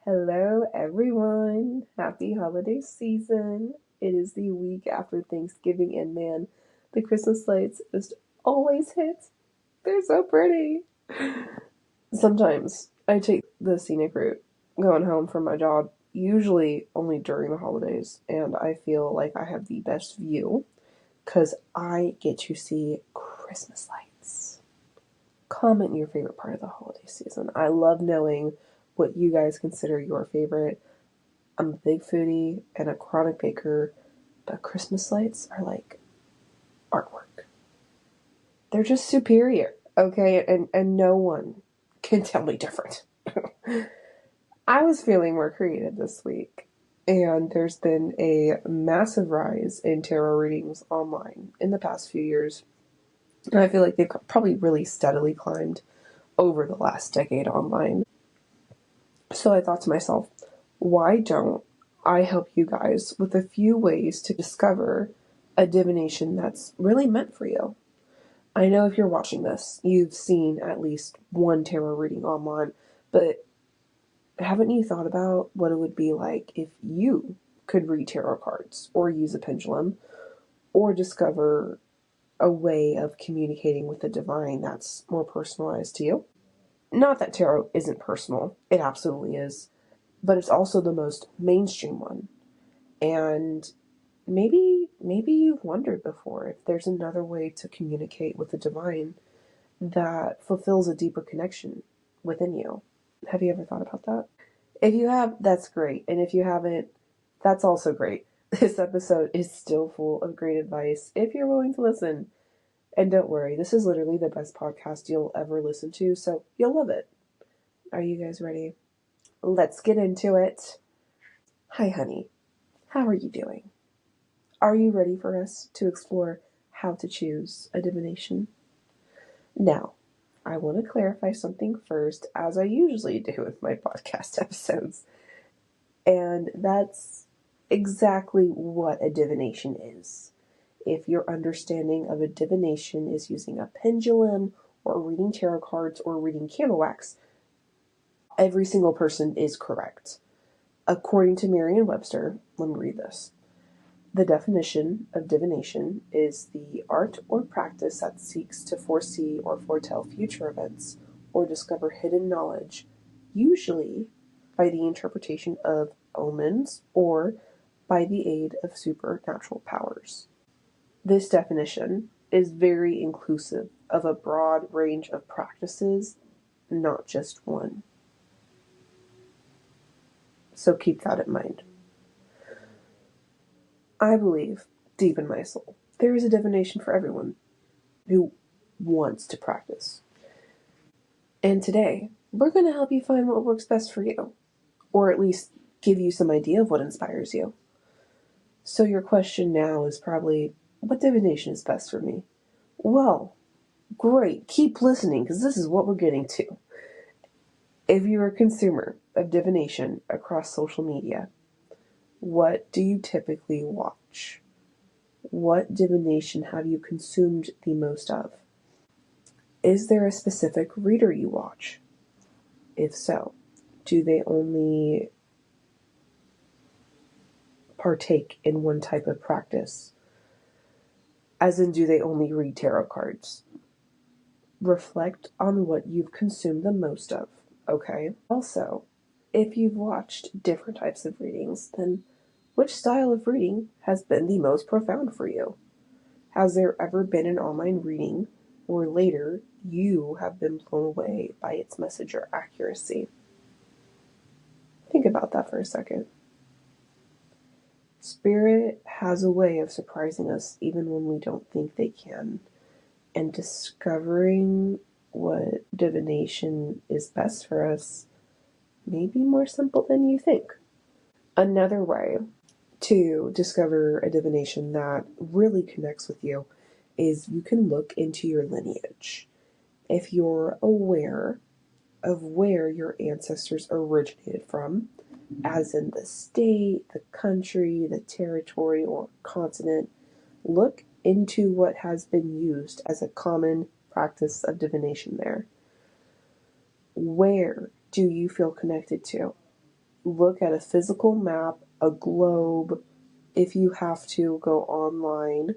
Hello, everyone. Happy holiday season. It is the week after Thanksgiving, and man, the Christmas lights just always hit. They're so pretty. Sometimes I take the scenic route going home from my job, usually only during the holidays, and I feel like I have the best view because I get to see Christmas lights. Comment your favorite part of the holiday season. I love knowing what you guys consider your favorite. I'm a big foodie and a chronic baker, but Christmas lights are like artwork. They're just superior, okay? And no one can tell me different. I was feeling more creative this week, and there's been a massive rise in tarot readings online in the past few years. And I feel like they've probably really steadily climbed over the last decade online. So I thought to myself, why don't I help you guys with a few ways to discover a divination that's really meant for you? I know if you're watching this, you've seen at least one tarot reading online, but haven't you thought about what it would be like if you could read tarot cards or use a pendulum or discover a way of communicating with the divine that's more personalized to you? Not that tarot isn't personal, it absolutely is, but it's also the most mainstream one. And maybe you've wondered before if there's another way to communicate with the divine that fulfills a deeper connection within you. Have you ever thought about that? If you have, that's great. And if you haven't, that's also great. This episode is still full of great advice if you're willing to listen. And don't worry, this is literally the best podcast you'll ever listen to, so you'll love it. Are you guys ready? Let's get into it. Hi, honey. How are you doing? Are you ready for us to explore how to choose a divination? Now, I want to clarify something first, as I usually do with my podcast episodes. And that's exactly what a divination is. If your understanding of a divination is using a pendulum or reading tarot cards or reading candle wax, every single person is correct. According to Merriam-Webster, let me read this. The definition of divination is the art or practice that seeks to foresee or foretell future events or discover hidden knowledge, usually by the interpretation of omens or by the aid of supernatural powers. This definition is very inclusive of a broad range of practices, not just one. So keep that in mind. I believe, deep in my soul, there is a divination for everyone who wants to practice. And today, we're going to help you find what works best for you, or at least give you some idea of what inspires you. So your question now is probably, what divination is best for me? Well, great, keep listening, because this is what we're getting to. If you're a consumer of divination across social media, what do you typically watch? What divination have you consumed the most of? Is there a specific reader you watch? If so, do they only partake in one type of practice? As in, do they only read tarot cards? Reflect on what you've consumed the most of, okay? Also, if you've watched different types of readings, then which style of reading has been the most profound for you? Has there ever been an online reading where later you have been blown away by its message or accuracy? Think about that for a second. Spirit has a way of surprising us even when we don't think they can. And discovering what divination is best for us may be more simple than you think. Another way to discover a divination that really connects with you is you can look into your lineage. If you're aware of where your ancestors originated from, as in the state, the country, the territory, or continent, look into what has been used as a common practice of divination there. Where do you feel connected to? look at a physical map, a globe. If you have to go online,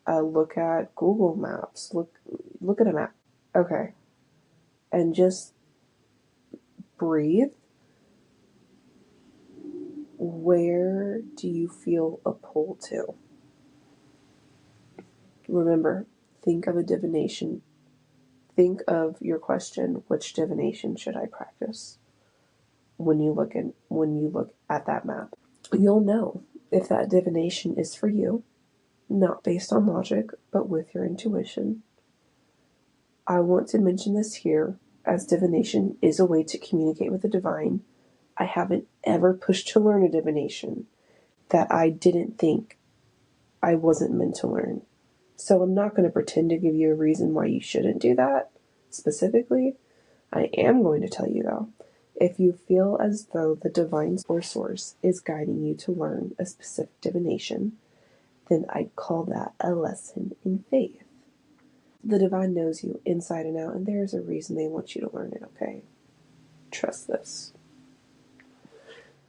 look at Google Maps. Look at a map. Okay. And just breathe. Where do you feel a pull to? Remember, think of a divination. Think of your question, which divination should I practice? When you look at that map, you'll know if that divination is for you, not based on logic, but with your intuition. I want to mention this here, as divination is a way to communicate with the divine. I haven't ever pushed to learn a divination that I didn't think I wasn't meant to learn. So I'm not going to pretend to give you a reason why you shouldn't do that specifically. I am going to tell you though, if you feel as though the divine or source is guiding you to learn a specific divination, then I'd call that a lesson in faith. The divine knows you inside and out, and there's a reason they want you to learn it, okay? Trust this.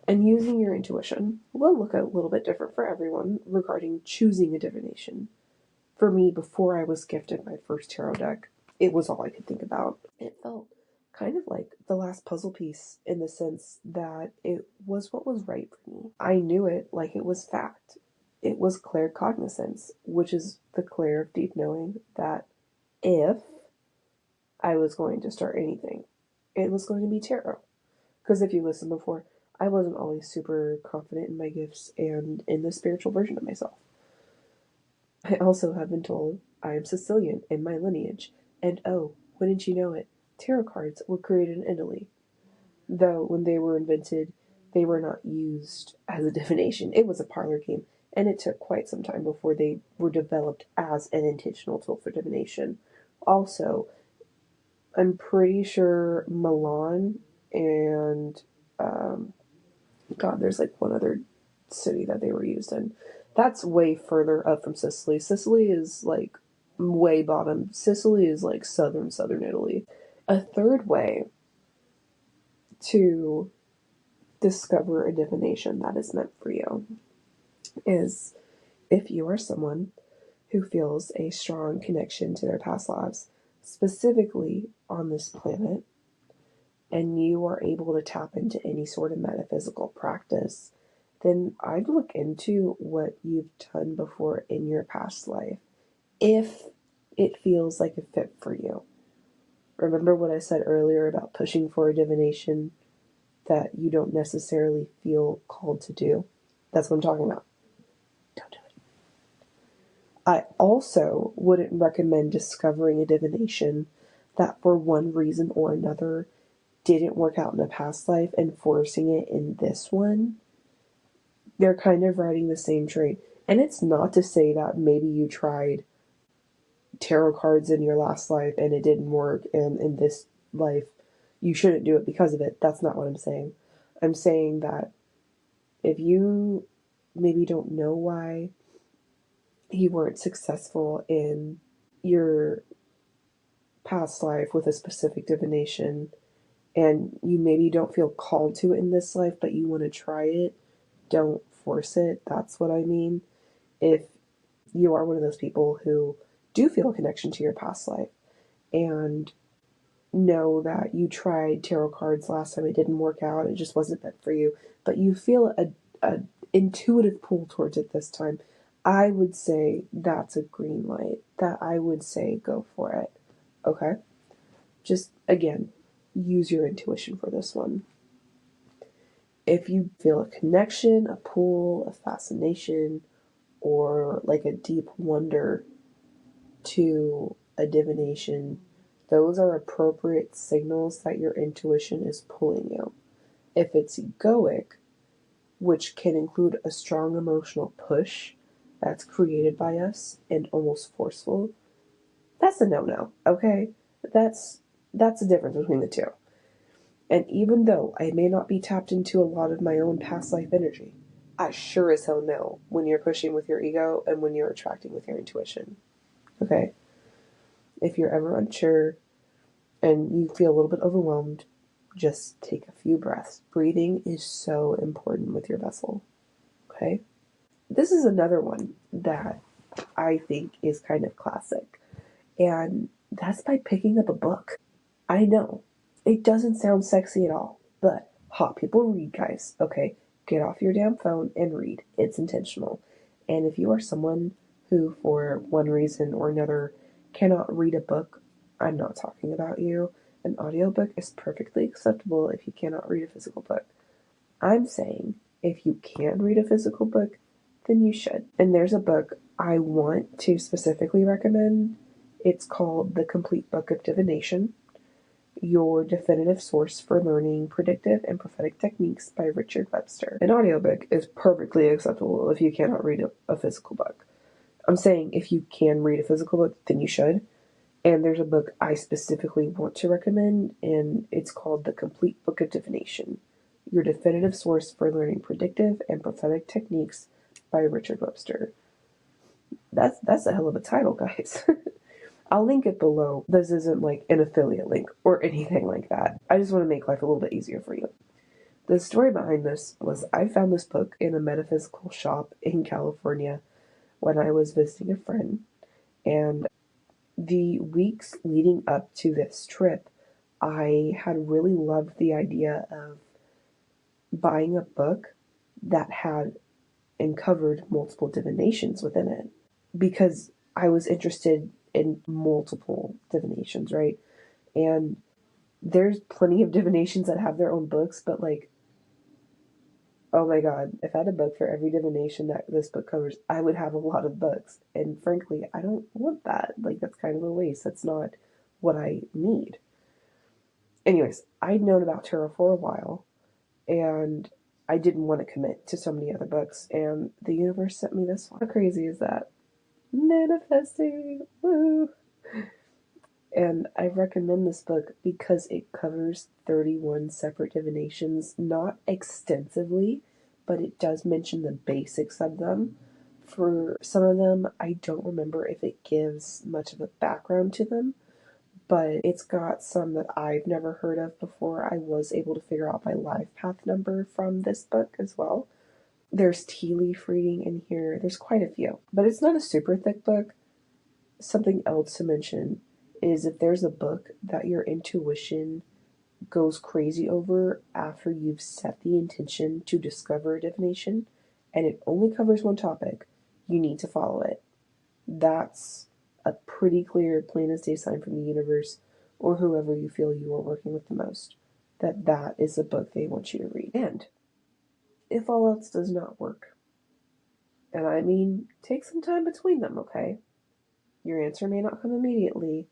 And using your intuition will look a little bit different for everyone regarding choosing a divination. For me, before I was gifted my first tarot deck, it was all I could think about. It felt kind of like the last puzzle piece in the sense that it was what was right for me. I knew it like it was fact. It was claircognizance, which is the clair of deep knowing that if I was going to start anything, it was going to be tarot. Because if you listen before, I wasn't always super confident in my gifts and in the spiritual version of myself. I also have been told I am Sicilian in my lineage, and oh, wouldn't you know it, tarot cards were created in Italy. Though when they were invented, they were not used as a divination. It was a parlor game, and it took quite some time before they were developed as an intentional tool for divination. Also, I'm pretty sure Milan and God, there's like one other city that they were used in. That's way further up from Sicily. Sicily is like way bottom. Sicily is like southern Italy. A third way to discover a divination that is meant for you is if you are someone who feels a strong connection to their past lives, specifically on this planet, and you are able to tap into any sort of metaphysical practice, then I'd look into what you've done before in your past life if it feels like a fit for you. Remember what I said earlier about pushing for a divination that you don't necessarily feel called to do? That's what I'm talking about. Don't do it. I also wouldn't recommend discovering a divination that for one reason or another didn't work out in a past life and forcing it in this one. They're kind of riding the same train. And it's not to say that maybe you tried tarot cards in your last life and it didn't work, and in this life you shouldn't do it because of it. That's not what I'm saying. I'm saying that if you maybe don't know why you weren't successful in your past life with a specific divination, and you maybe don't feel called to it in this life, but you want to try it, don't force it. That's what I mean. If you are one of those people who do feel a connection to your past life and know that you tried tarot cards last time, it didn't work out, it just wasn't meant for you, but you feel a intuitive pull towards it this time, I would say that's a green light. That I would say go for it. Okay? Just, again, use your intuition for this one. If you feel a connection, a pull, a fascination, or like a deep wonder to a divination, those are appropriate signals that your intuition is pulling you. If it's egoic, which can include a strong emotional push that's created by us and almost forceful, that's a no-no, okay? That's the difference between the two. And even though I may not be tapped into a lot of my own past life energy, I sure as hell know when you're pushing with your ego and when you're attracting with your intuition. Okay? If you're ever unsure and you feel a little bit overwhelmed, just take a few breaths. Breathing is so important with your vessel, okay? This is another one that I think is kind of classic, and that's by picking up a book. I know, it doesn't sound sexy at all, but hot people read, guys, okay? Get off your damn phone and read. It's intentional. And if you are someone who, for one reason or another, cannot read a book, I'm not talking about you. An audiobook is perfectly acceptable if you cannot read a physical book. I'm saying if you can read a physical book, then you should. And there's a book I want to specifically recommend. It's called The Complete Book of Divination, your definitive source for learning predictive and prophetic techniques by Richard Webster. An audiobook is perfectly acceptable if you cannot read a physical book. I'm saying if you can read a physical book, then you should. And there's a book I specifically want to recommend, and it's called The Complete Book of Divination, your definitive source for learning predictive and prophetic techniques by Richard Webster. That's a hell of a title, guys. I'll link it below. This isn't like an affiliate link or anything like that. I just want to make life a little bit easier for you. The story behind this was I found this book in a metaphysical shop in California when I was visiting a friend, and the weeks leading up to this trip, I had really loved the idea of buying a book that had and covered multiple divinations within it, because I was interested in multiple divinations, right? And there's plenty of divinations that have their own books, but like, oh my god, if I had a book for every divination that this book covers, I would have a lot of books. And frankly, I don't want that. Like, that's kind of a waste. That's not what I need. Anyways, I'd known about tarot for a while, and I didn't want to commit to so many other books, and the universe sent me this one. How crazy is that? Manifesting, woo! And I recommend this book because it covers 31 separate divinations, not extensively, but it does mention the basics of them. For some of them, I don't remember if it gives much of a background to them, but it's got some that I've never heard of before. I was able to figure out my life path number from this book as well. There's tea leaf reading in here. There's quite a few, but it's not a super thick book. Something else to mention is if there's a book that your intuition goes crazy over after you've set the intention to discover a divination and it only covers one topic, you need to follow it. That's a pretty clear, plain as day sign from the universe or whoever you feel you are working with the most that that is the book they want you to read. And if all else does not work, and I mean, take some time between them, okay? Your answer may not come immediately.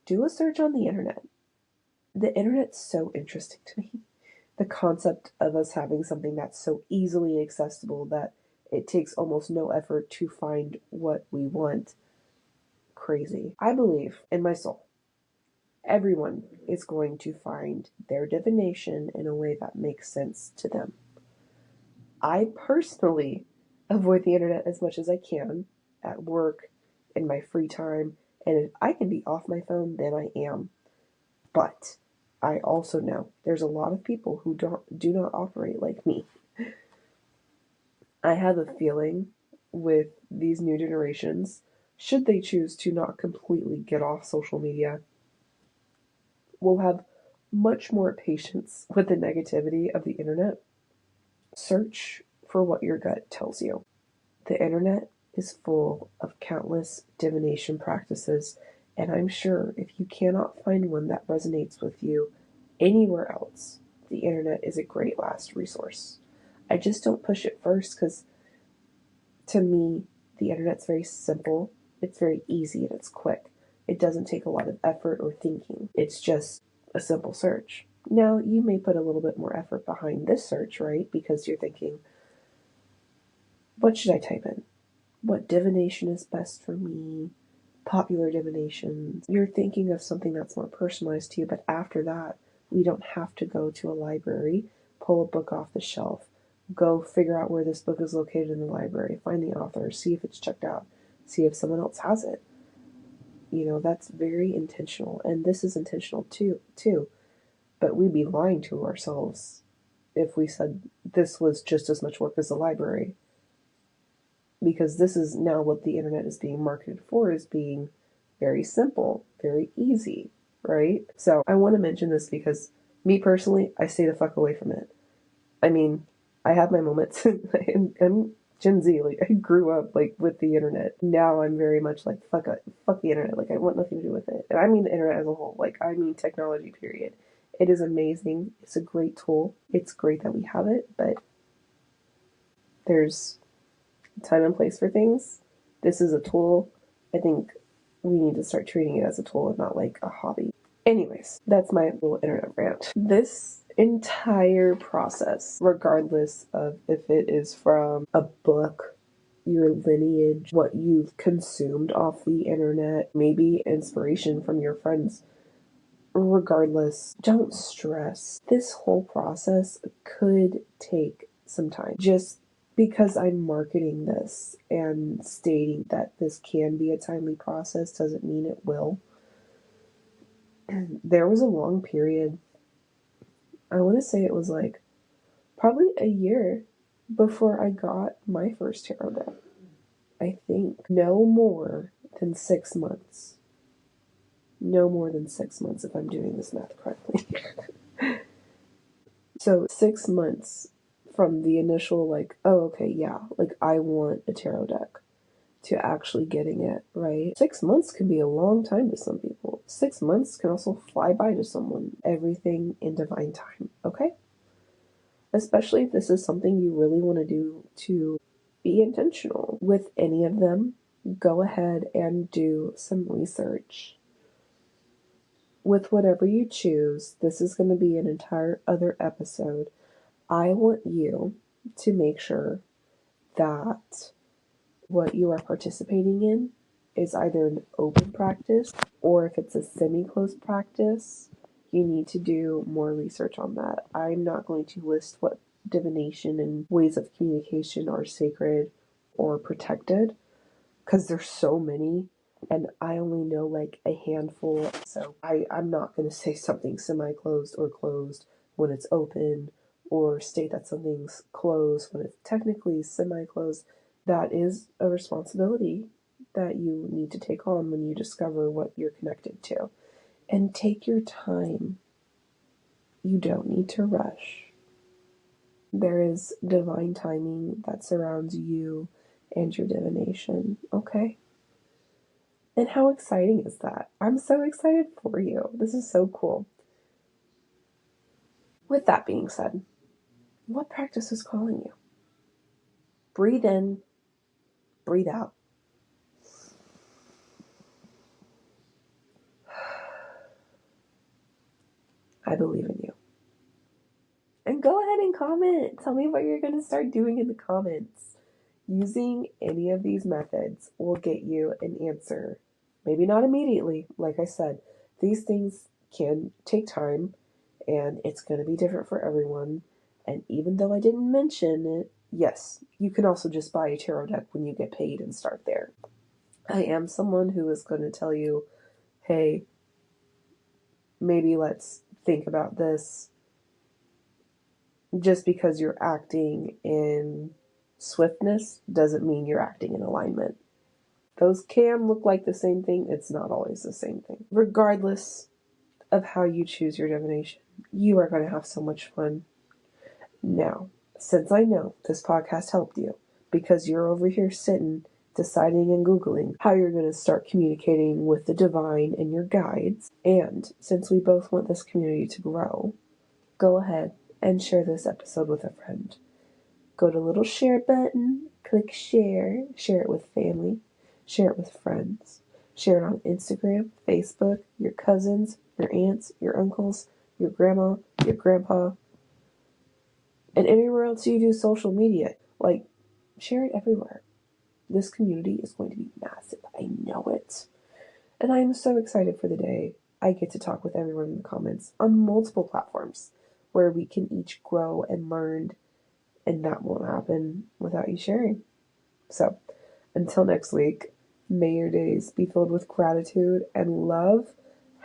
Do a search on the internet. The internet's so interesting to me. The concept of us having something that's so easily accessible that it takes almost no effort to find what we want. Crazy. I believe in my soul, everyone is going to find their divination in a way that makes sense to them. I personally avoid the internet as much as I can at work, in my free time, and if I can be off my phone, then I am. But I also know there's a lot of people who do not operate like me. I have a feeling with these new generations, should they choose to not completely get off social media, will have much more patience with the negativity of the internet. Search for what your gut tells you. The internet is full of countless divination practices, and I'm sure if you cannot find one that resonates with you anywhere else, the internet is a great last resource. I just don't push it first because, to me, the internet's very simple, it's very easy, and it's quick. It doesn't take a lot of effort or thinking. It's just a simple search. Now, you may put a little bit more effort behind this search, right? Because you're thinking, what should I type in? What divination is best for me? Popular divinations. You're thinking of something that's more personalized to you, but after that, we don't have to go to a library, pull a book off the shelf, go figure out where this book is located in the library, find the author, see if it's checked out, see if someone else has it. You know, that's very intentional, and this is intentional too. but we'd be lying to ourselves if we said this was just as much work as the library. Because this is now what the internet is being marketed for, is being very simple, very easy, right? So I want to mention this because me personally, I stay the fuck away from it. I mean, I have my moments. I'm Gen Z. Like, I grew up like with the internet. Now I'm very much like fuck it, fuck the internet. Like, I want nothing to do with it. And I mean the internet as a whole. Like, I mean technology. Period. It is amazing. It's a great tool. It's great that we have it, but there's time and place for things. This is a tool. I think we need to start treating it as a tool and not like a hobby. Anyways, that's my little internet rant. This entire process, regardless of if it is from a book, your lineage, what you've consumed off the internet, maybe inspiration from your friends, regardless, don't stress. This whole process could take some time. Just because I'm marketing this and stating that this can be a timely process doesn't mean it will. There was a long period, I want to say it was like probably a year before I got my first tarot deck. I think no more than 6 months. No more than 6 months if I'm doing this math correctly. So 6 months from the initial like, oh, okay, yeah, like I want a tarot deck, to actually getting it, right? 6 months can be a long time to some people. 6 months can also fly by to someone. Everything in divine time, okay? Especially if this is something you really want to do, to be intentional with any of them. Go ahead and do some research. With whatever you choose, this is going to be an entire other episode. I want you to make sure that what you are participating in is either an open practice, or if it's a semi-closed practice, you need to do more research on that. I'm not going to list what divination and ways of communication are sacred or protected, because there's so many and I only know like a handful. So I'm not going to say something semi-closed or closed when it's open, or state that something's closed when it's technically semi-closed. That is a responsibility that you need to take on when you discover what you're connected to. And take your time. You don't need to rush. There is divine timing that surrounds you and your divination, okay? And how exciting is that? I'm so excited for you. This is so cool. With that being said, what practice is calling you? Breathe in, breathe out. I believe in you. And go ahead and comment. Tell me what you're going to start doing in the comments. Using any of these methods will get you an answer. Maybe not immediately. Like I said, these things can take time, and it's going to be different for everyone. And even though I didn't mention it, yes, you can also just buy a tarot deck when you get paid and start there. I am someone who is going to tell you, hey, maybe let's think about this. Just because you're acting in swiftness doesn't mean you're acting in alignment. Those can look like the same thing. It's not always the same thing. Regardless of how you choose your divination, you are going to have so much fun. Now, since I know this podcast helped you, because you're over here sitting, deciding and Googling how you're going to start communicating with the divine and your guides, and since we both want this community to grow, go ahead and share this episode with a friend. Go to little share button, click share, share it with family, share it with friends, share it on Instagram, Facebook, your cousins, your aunts, your uncles, your grandma, your grandpa, and anywhere else you do social media. Like, share it everywhere. This community is going to be massive. I know it. And I am so excited for the day I get to talk with everyone in the comments on multiple platforms where we can each grow and learn, and that won't happen without you sharing. So, until next week, may your days be filled with gratitude and love.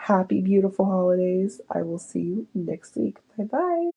Happy, beautiful holidays. I will see you next week. Bye bye.